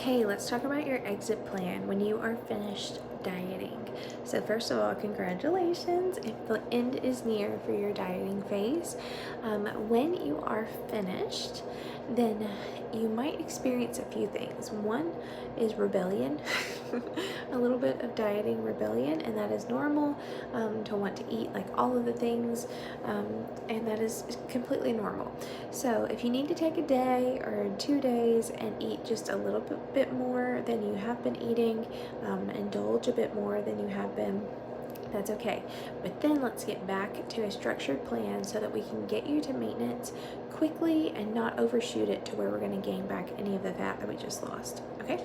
Okay, let's talk about your exit plan when you are finished dieting. So, first of all, congratulations if the end is near for your dieting phase. When you are finished, then you might experience a few things. One is rebellion, a little bit of dieting rebellion, and that is normal to want to eat like all of the things, and that is completely normal. So, if you need to take a day or 2 days and eat just a little bit more than you have been eating, indulge a bit more than you have been, that's okay. But then let's get back to a structured plan so that we can get you to maintenance quickly and not overshoot it to where we're going to gain back any of the fat that we just lost. Okay?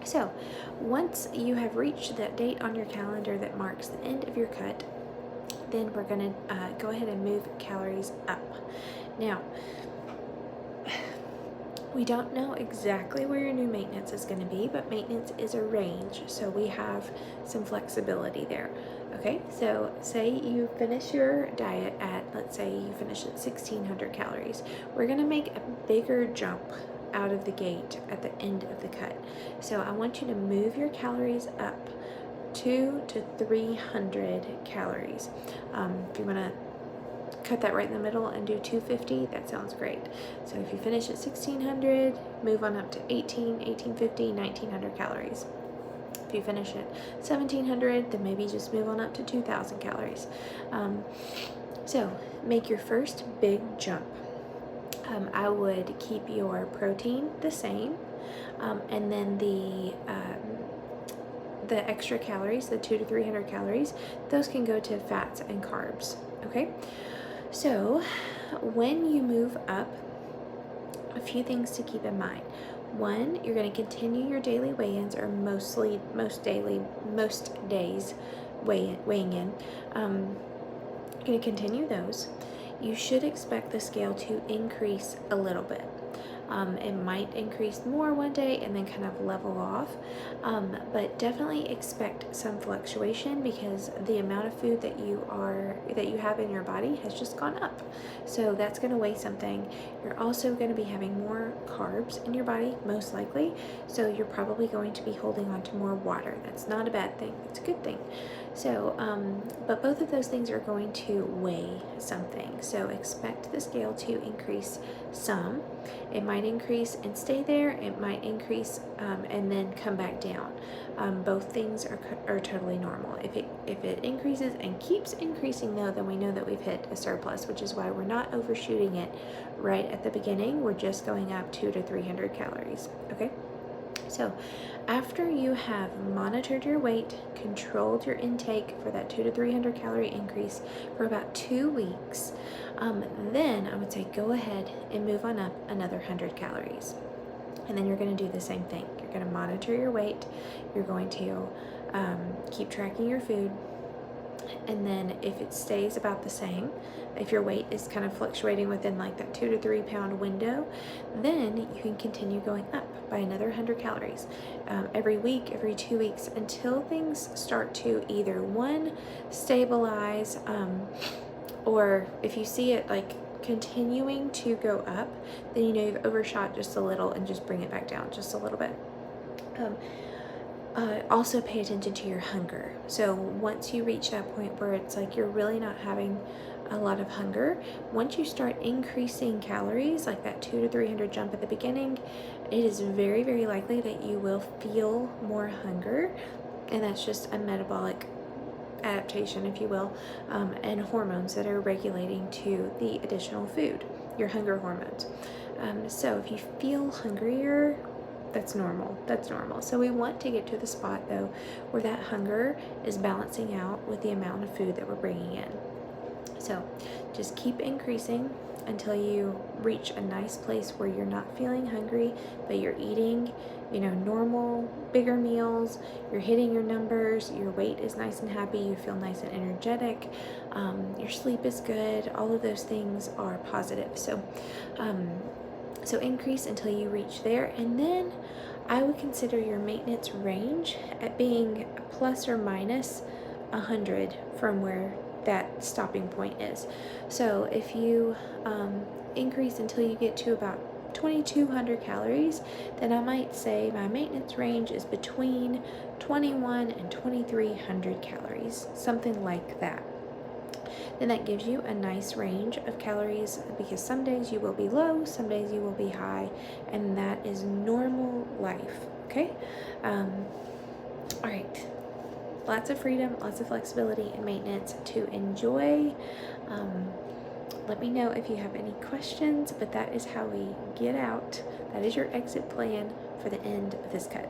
So, once you have reached that date on your calendar that marks the end of your cut, then we're going to go ahead and move calories up. Now, we don't know exactly where your new maintenance is going to be, but maintenance is a range, so we have some flexibility there. Okay, so say you finish your diet at, let's say you finish at 1600 calories. We're going to make a bigger jump out of the gate at the end of the cut. So I want you to move your calories up 200 to 300 calories. If you want to cut that right in the middle and do 250, that sounds great. So if you finish at 1600, move on up to 1850, 1900 calories. If you finish at 1700, then maybe just move on up to 2000 calories. So make your first big jump. I would keep your protein the same, and then the extra calories, the 200 to 300 calories, those can go to fats and carbs. Okay. So when you move up, a few things to keep in mind. One, you're going to continue your daily weigh-ins, or most days weighing in. You're going to continue those. You should expect the scale to increase a little bit. It might increase more one day and then kind of level off, but definitely expect some fluctuation because the amount of food that you have in your body has just gone up. So that's going to weigh something. You're also going to be having more carbs in your body, most likely. So you're probably going to be holding on to more water. That's not a bad thing. It's a good thing. So, but both of those things are going to weigh something. So expect the scale to increase some. It might increase and stay there. It might increase and then come back down. Both things are totally normal. If it increases and keeps increasing though, then we know that we've hit a surplus, which is why we're not overshooting it right at the beginning. We're just going up 200 to 300 calories. Okay. So after you have monitored your weight, controlled your intake for that 200 to 300 calorie increase for about 2 weeks, then I would say go ahead and move on up another 100 calories. And then you're going to do the same thing. You're going to monitor your weight. You're going to keep tracking your food. And then if it stays about the same, if your weight is kind of fluctuating within like that 2 to 3 pound window, then you can continue going up by another 100 calories every week, every 2 weeks, until things start to either one, stabilize, or if you see it like continuing to go up, then you know you've overshot just a little and just bring it back down just a little bit. Also pay attention to your hunger. So once you reach that point where it's like you're really not having a lot of hunger, once you start increasing calories, like that 200 to 300 jump at the beginning, it is very, very likely that you will feel more hunger, and that's just a metabolic adaptation, if you will, and hormones that are regulating to the additional food, your hunger hormones. So if you feel hungrier, that's normal. So we want to get to the spot though where that hunger is balancing out with the amount of food that we're bringing in. So just keep increasing until you reach a nice place where you're not feeling hungry, but you're eating, normal, bigger meals, you're hitting your numbers, your weight is nice and happy, you feel nice and energetic, your sleep is good, all of those things are positive. So increase until you reach there, and then I would consider your maintenance range at being plus or minus 100 from where that stopping point is. So if you increase until you get to about 2,200 calories, then I might say my maintenance range is between 21 and 2,300 calories, something like that. Then that gives you a nice range of calories, because some days you will be low, some days you will be high, and that is normal life, okay? All right. Lots of freedom, lots of flexibility and maintenance to enjoy. Let me know if you have any questions, but that is how we get out. That is your exit plan for the end of this cut.